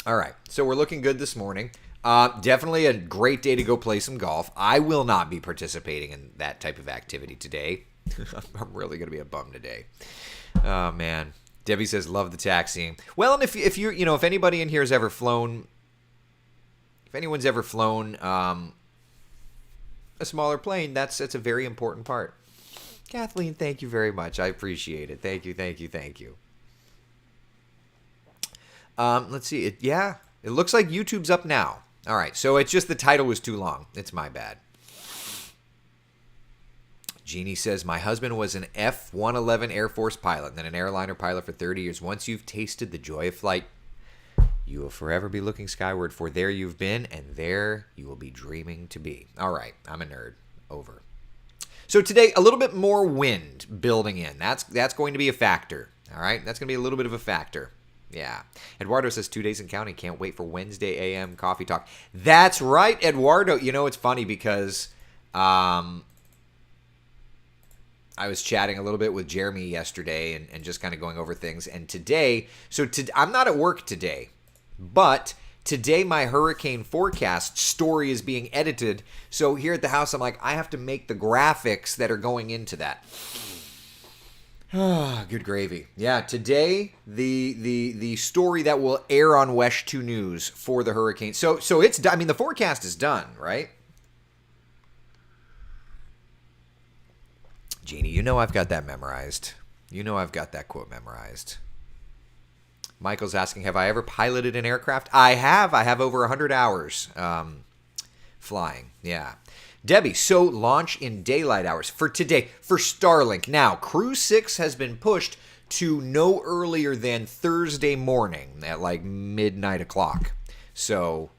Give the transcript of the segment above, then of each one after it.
All right, so we're looking good this morning. Definitely a great day to go play some golf. I will not be participating in that type of activity today. I'm really going to be a bum today. Oh, man. Debbie says, love the taxiing. Well, and if you're, if anybody in here has ever flown, if anyone's ever flown a smaller plane, that's a very important part. Kathleen, thank you very much. I appreciate it. Thank you, thank you, thank you. Let's see. It looks like YouTube's up now. All right, so it's just the title was too long. It's my bad. Jeannie says, my husband was an F-111 Air Force pilot, then an airliner pilot for 30 years. Once you've tasted the joy of flight, you will forever be looking skyward, for there you've been, and there you will be dreaming to be. All right, I'm a nerd. Over. So today, a little bit more wind building in. That's going to be a factor. All right, that's going to be a little bit of a factor. Yeah. Eduardo says 2 days in county. Can't wait for Wednesday AM coffee talk. That's right, Eduardo. It's funny because I was chatting a little bit with Jeremy yesterday and just kind of going over things. And today, I'm not at work today, but today my hurricane forecast story is being edited. So here at the house, I'm like, I have to make the graphics that are going into that. Ah, good gravy. Yeah, today the story that will air on Wesh 2 News for the hurricane. So it's done. I mean, the forecast is done, right? Jeannie, I've got that memorized. I've got that quote memorized. Michael's asking, have I ever piloted an aircraft? I have. I have over 100 hours flying. Yeah. Debbie, so launch in daylight hours for today for Starlink. Now, Cruise 6 has been pushed to no earlier than Thursday morning at like midnight o'clock. So,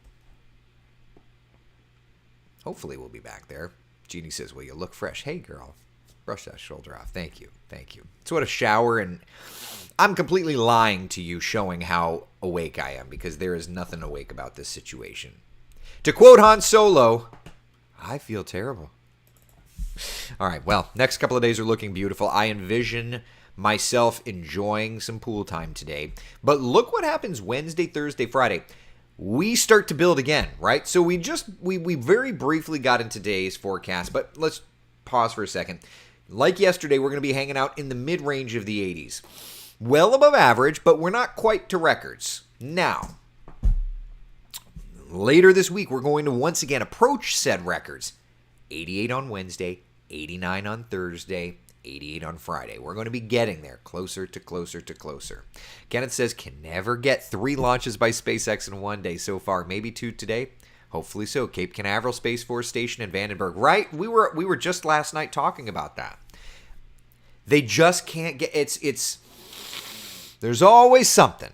hopefully we'll be back there. Jeannie says, well, you look fresh. Hey, girl, brush that shoulder off. Thank you. Thank you. It's what a shower, and I'm completely lying to you showing how awake I am because there is nothing awake about this situation. To quote Han Solo, I feel terrible. All right, well, next couple of days are looking beautiful. I envision myself enjoying some pool time today. But look what happens Wednesday, Thursday, Friday. We start to build again, right? So we very briefly got in today's forecast, but let's pause for a second. Like yesterday, we're going to be hanging out in the mid-range of the 80s. Well above average, but we're not quite to records. Now, later this week, we're going to once again approach said records. 88 on Wednesday, 89 on Thursday, 88 on Friday. We're going to be getting there, closer to closer to closer. Kenneth says, can never get 3 launches by SpaceX in one day so far. Maybe 2 today. Hopefully so. Cape Canaveral Space Force Station in Vandenberg. Right? We were just last night talking about that. They just can't get... It's there's always something.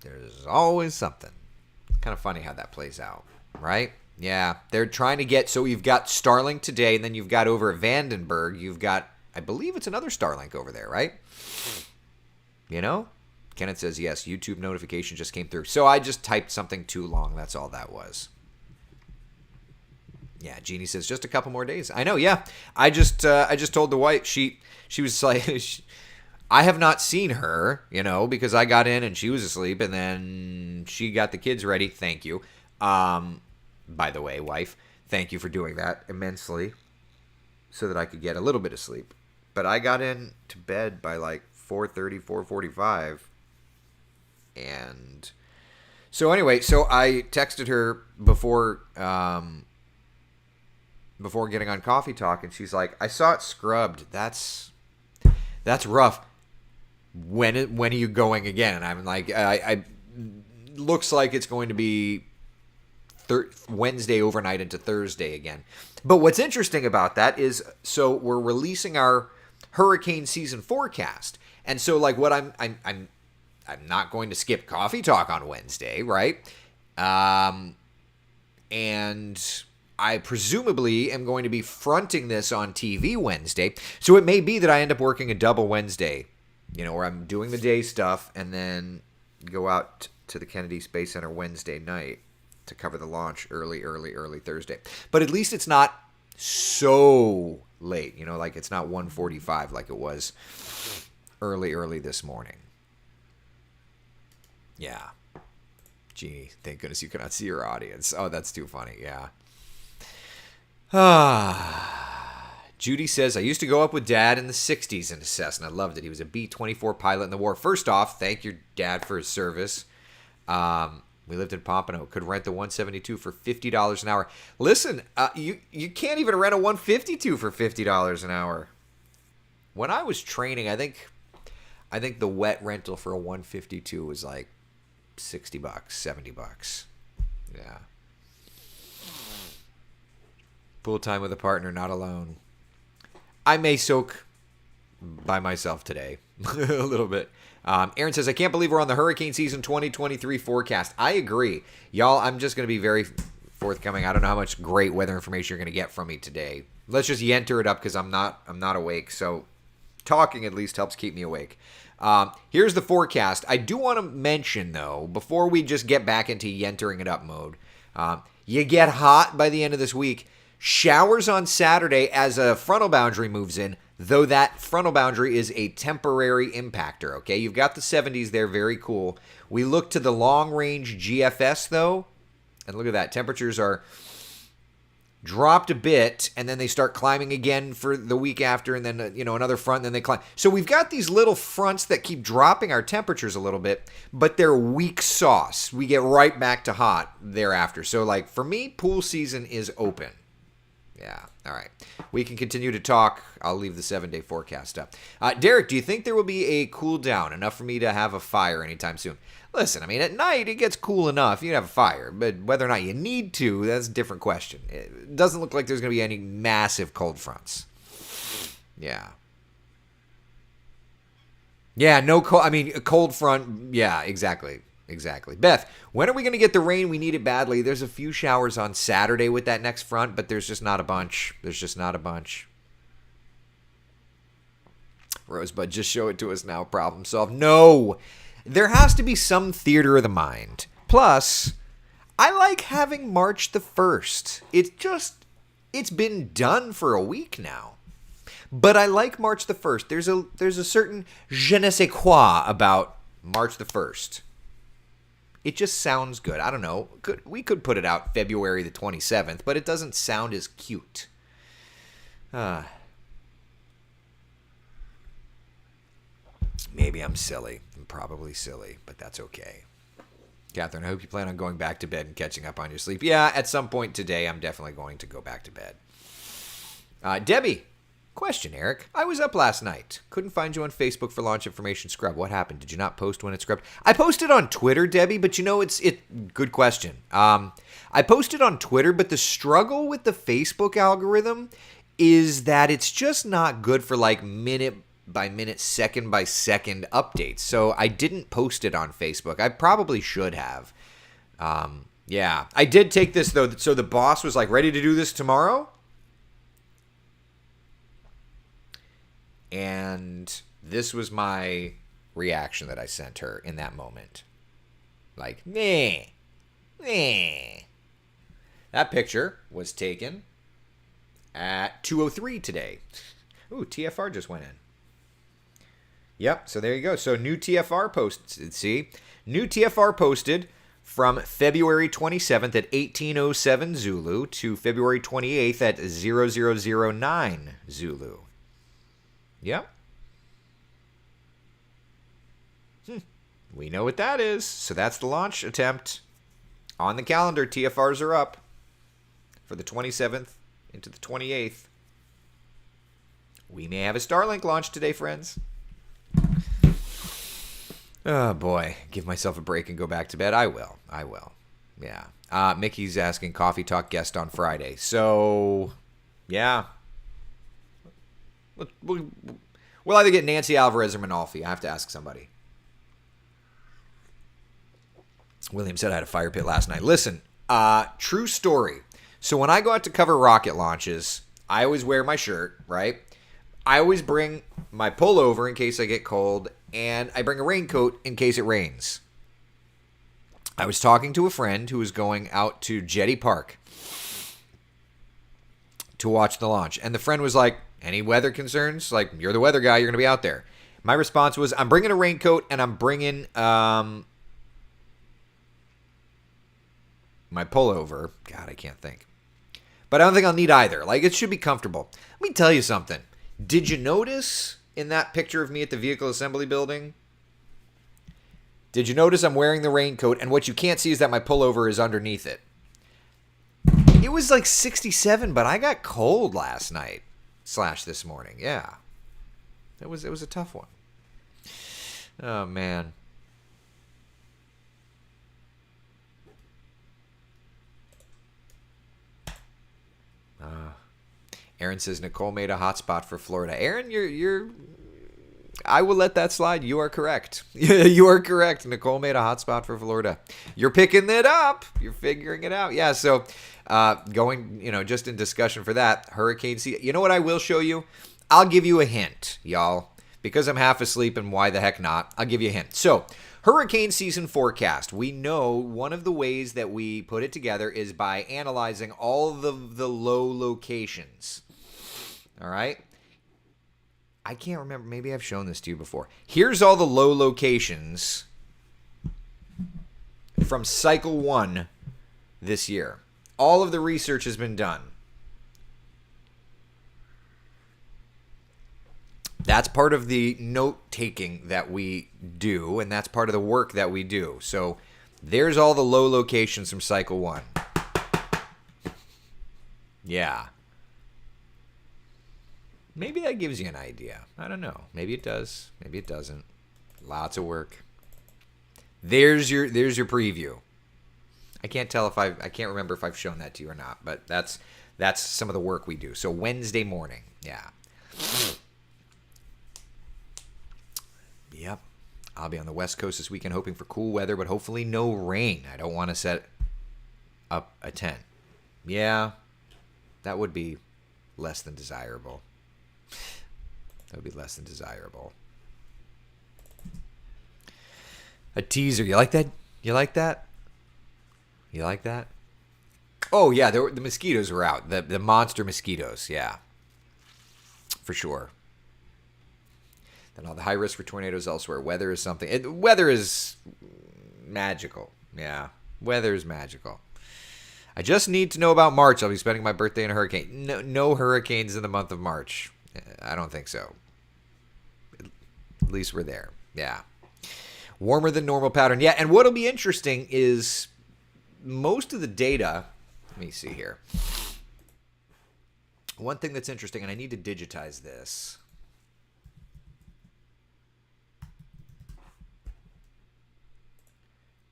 There's always something. Kind of funny how that plays out, right? Yeah, they're trying to get, so you've got Starlink today, and then you've got over at Vandenberg, you've got, I believe it's another Starlink over there, right? Kenneth says, yes, YouTube notification just came through. So I just typed something too long, that's all that was. Yeah, Jeannie says, just a couple more days. I know, yeah. I just told the wife, she was like... I have not seen her, because I got in and she was asleep, and then she got the kids ready. Thank you. By the way, wife, thank you for doing that immensely so that I could get a little bit of sleep. But I got in to bed by like 4:30, 4:45. And so anyway, so I texted her before getting on Coffee Talk, and she's like, I saw it scrubbed. That's rough. When are you going again? And I'm like, I looks like it's going to be Wednesday overnight into Thursday again. But what's interesting about that is, so we're releasing our hurricane season forecast, and so like what I'm not going to skip Coffee Talk on Wednesday, right? And I presumably am going to be fronting this on TV Wednesday, so it may be that I end up working a double Wednesday. Where I'm doing the day stuff and then go out to the Kennedy Space Center Wednesday night to cover the launch early Thursday. But at least it's not so late, like it's not 1:45 like it was early this morning. Yeah. Jeannie, thank goodness you cannot see your audience. Oh, that's too funny. Yeah. Judy says, I used to go up with Dad in the 60s in a Cessna. I loved it. He was a B-24 pilot in the war. First off, thank your dad for his service. We lived in Pompano. Could rent the 172 for $50 an hour. Listen, you can't even rent a 152 for $50 an hour. When I was training, I think the wet rental for a 152 was like $60, $70. Yeah. Full time with a partner, not alone. I may soak by myself today a little bit. Aaron says, I can't believe we're on the hurricane season 2023 forecast. I agree. Y'all, I'm just going to be very forthcoming. I don't know how much great weather information you're going to get from me today. Let's just yenter it up because I'm not awake. So talking at least helps keep me awake. Here's the forecast. I do want to mention, though, before we just get back into yentering it up mode, you get hot by the end of this week. Showers on Saturday as a frontal boundary moves in, though that frontal boundary is a temporary impactor, okay? You've got the 70s there, very cool. We look to the long-range GFS, though, and look at that. Temperatures are dropped a bit, and then they start climbing again for the week after, and then, another front, and then they climb. So we've got these little fronts that keep dropping our temperatures a little bit, but they're weak sauce. We get right back to hot thereafter. So, for me, pool season is open. Yeah. All right. We can continue to talk. I'll leave the 7-day forecast up. Derek, do you think there will be a cool down enough for me to have a fire anytime soon? Listen, at night it gets cool enough. You can have a fire, but whether or not you need to, that's a different question. It doesn't look like there's going to be any massive cold fronts. Yeah. Yeah, no cold. A cold front. Yeah, exactly. Exactly. Beth, when are we going to get the rain? We need it badly. There's a few showers on Saturday with that next front, but there's just not a bunch. Rosebud, just show it to us now. Problem solved. No. There has to be some theater of the mind. Plus, I like having March the 1st. It's been done for a week now. But I like March the 1st. There's a certain je ne sais quoi about March the 1st. It just sounds good. I don't know. We could put it out February the 27th, but it doesn't sound as cute. Maybe I'm silly. I'm probably silly, but that's okay. Catherine, I hope you plan on going back to bed and catching up on your sleep. Yeah, at some point today, I'm definitely going to go back to bed. Debbie. Question, Eric. I was up last night. Couldn't find you on Facebook for launch information scrub. What happened? Did you not post when it scrubbed? I posted on Twitter, Debbie, but it's good question. I posted on Twitter, but the struggle with the Facebook algorithm is that it's just not good for minute by minute, second by second updates. So I didn't post it on Facebook. I probably should have. Yeah. I did take this though. So the boss was ready to do this tomorrow. And this was my reaction that I sent her in that moment. Meh. That picture was taken at 2:03 today. Ooh, TFR just went in. Yep, so there you go. So new TFR posted, see? New TFR posted from February 27th at 18:07 Zulu to February 28th at 0009 Zulu. Yep. We know what that is. So that's the launch attempt. On the calendar, TFRs are up for the 27th into the 28th. We may have a Starlink launch today, friends. Oh, boy. Give myself a break and go back to bed. I will. Yeah. Mickey's asking Coffee Talk guest on Friday. So, yeah. We'll either get Nancy Alvarez or Manalfi. I have to ask somebody. William said I had a fire pit last night. Listen, true story. So when I go out to cover rocket launches, I always wear my shirt, right? I always bring my pullover in case I get cold, and I bring a raincoat in case it rains. I was talking to a friend who was going out to Jetty Park to watch the launch, and the friend was like, any weather concerns? You're the weather guy. You're going to be out there. My response was, I'm bringing a raincoat and I'm bringing My pullover. God, I can't think. But I don't think I'll need either. Like, it should be comfortable. Let me tell you something. Did you notice in that picture of me at the vehicle assembly building? Did you notice I'm wearing the raincoat, and what you can't see is that my pullover is underneath it? It was like 67, but I got cold last night / this morning. Yeah. It was a tough one. Oh, man. Aaron says Nicole made a hotspot for Florida. Aaron, you're. I will let that slide. You are correct. You are correct. Nicole made a hotspot for Florida. You're picking it up. You're figuring it out. Yeah. So, going, just in discussion for that, hurricane season. You know what I will show you? I'll give you a hint, y'all, because I'm half asleep and why the heck not? I'll give you a hint. So, hurricane season forecast. We know one of the ways that we put it together is by analyzing all the low locations. All right. I can't remember. Maybe I've shown this to you before. Here's all the low locations from cycle 1 this year. All of the research has been done. That's part of the note-taking that we do, and that's part of the work that we do. So there's all the low locations from cycle 1. Yeah. Maybe that gives you an idea. I don't know. Maybe it does. Maybe it doesn't. Lots of work. There's your preview. I can't remember if I've shown that to you or not, but that's some of the work we do. So Wednesday morning. Yeah. Yep. I'll be on the West Coast this weekend hoping for cool weather, but hopefully no rain. I don't want to set up a tent. Yeah. That would be less than desirable. That would be less than desirable. A teaser. You like that? You like that? You like that? Oh, yeah. The mosquitoes were out. The monster mosquitoes. Yeah. For sure. Then all the high risk for tornadoes elsewhere. Weather is something. Weather is magical. Yeah. Weather is magical. I just need to know about March. I'll be spending my birthday in a hurricane. No hurricanes in the month of March. I don't think so. At least we're there. Yeah. Warmer than normal pattern. Yeah, and what'll be interesting is most of the data. Let me see here. One thing that's interesting, and I need to digitize this.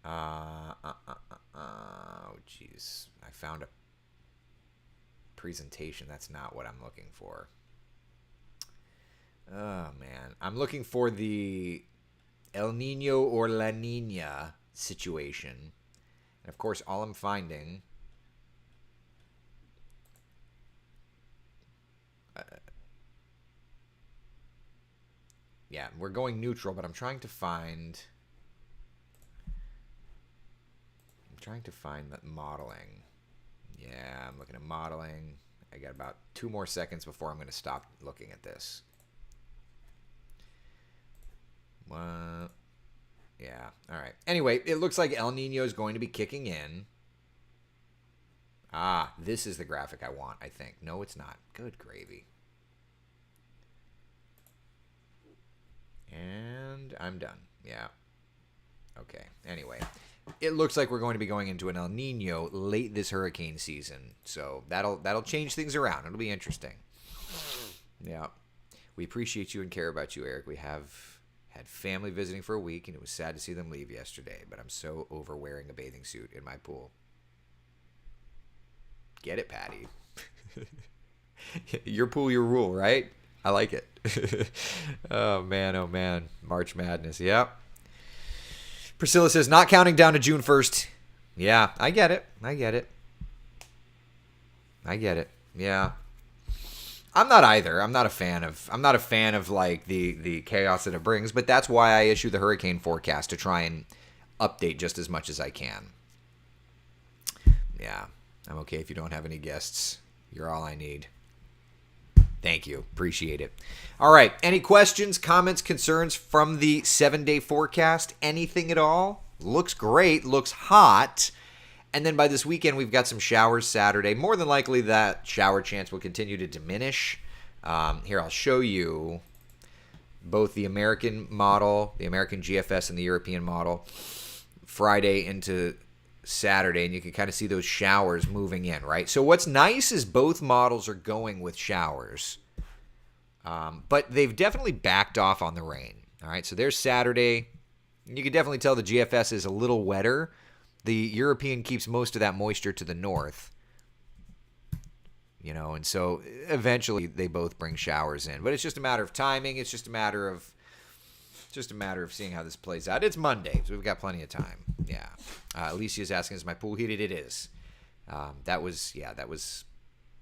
Oh, jeez. I found a presentation. That's not what I'm looking for. Oh, man. I'm looking for the El Nino or La Nina situation. And, of course, all I'm finding... yeah, we're going neutral, but I'm trying to find... that modeling. Yeah, I'm looking at modeling. I got about 2 more seconds before I'm going to stop looking at this. Yeah, all right. Anyway, it looks like El Nino is going to be kicking in. Ah, this is the graphic I want, I think. No, it's not. Good gravy. And I'm done. Yeah. Okay. Anyway, it looks like we're going to be going into an El Nino late this hurricane season. So that'll change things around. It'll be interesting. Yeah. We appreciate you and care about you, Eric. We have had family visiting for a week, and it was sad to see them leave yesterday, but I'm so over wearing a bathing suit in my pool. Get it, Patty. Your pool, your rule, right? I like it. Oh, man. March Madness. Yep. Priscilla says, not counting down to June 1st. Yeah, I get it. Yeah. I'm not either. I'm not a fan of like the chaos that it brings, but that's why I issue the hurricane forecast to try and update just as much as I can. Yeah. I'm okay if you don't have any guests. You're all I need. Thank you. Appreciate it. All right. Any questions, comments, concerns from the 7-day forecast? Anything at all? Looks great. Looks hot. And then by this weekend, we've got some showers Saturday. More than likely, that shower chance will continue to diminish. Here, I'll show you both the American model, the American GFS, and the European model Friday into Saturday, and you can kind of see those showers moving in, right? So what's nice is both models are going with showers, but they've definitely backed off on the rain. All right, so there's Saturday. You can definitely tell the GFS is a little wetter. The European keeps most of that moisture to the north, and so eventually they both bring showers in. But it's just a matter of timing. It's just a matter of seeing how this plays out. It's Monday, so we've got plenty of time. Yeah. Alicia's asking, is my pool heated? It is. That was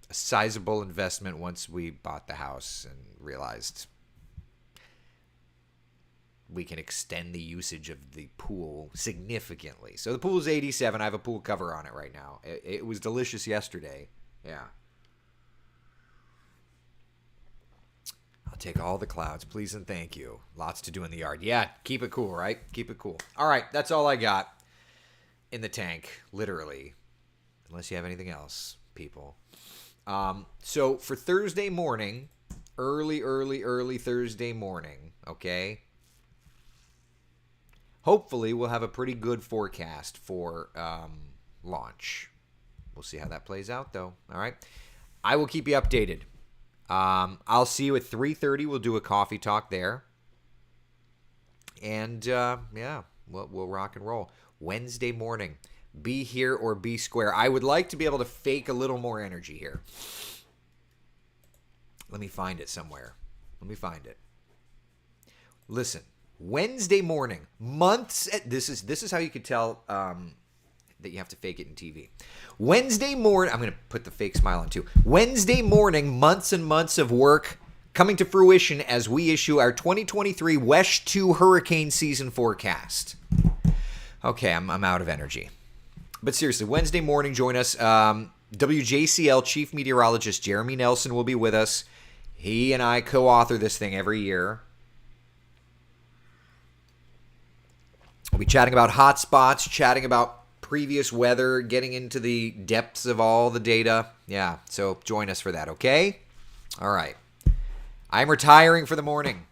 a sizable investment once we bought the house and realized we can extend the usage of the pool significantly. So the pool's 87. I have a pool cover on it right now. It was delicious yesterday. Yeah. I'll take all the clouds, please and thank you. Lots to do in the yard. Yeah, keep it cool, right? Keep it cool. All right, that's all I got in the tank, literally. Unless you have anything else, people. So for Thursday morning, early Thursday morning, okay? Hopefully we'll have a pretty good forecast for launch. We'll see how that plays out, though. All right? I will keep you updated. I'll see you at 3:30. We'll do a coffee talk there. And, we'll rock and roll. Wednesday morning. Be here or be square. I would like to be able to fake a little more energy here. Let me find it somewhere. Let me find it. Listen, Wednesday morning. This is how you could tell that you have to fake it in TV. Wednesday morning, I'm going to put the fake smile on too. Wednesday morning, months and months of work coming to fruition as we issue our 2023 WESH 2 hurricane season forecast. Okay, I'm out of energy. But seriously, Wednesday morning, join us. WJCL Chief Meteorologist Jeremy Nelson will be with us. He and I co-author this thing every year. We'll be chatting about hot spots, chatting about previous weather, getting into the depths of all the data. Yeah, so join us for that, okay? All right. I'm retiring for the morning.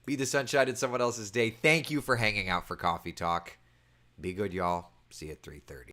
Be the sunshine in someone else's day. Thank you for hanging out for Coffee Talk. Be good, y'all. See you at 3:30.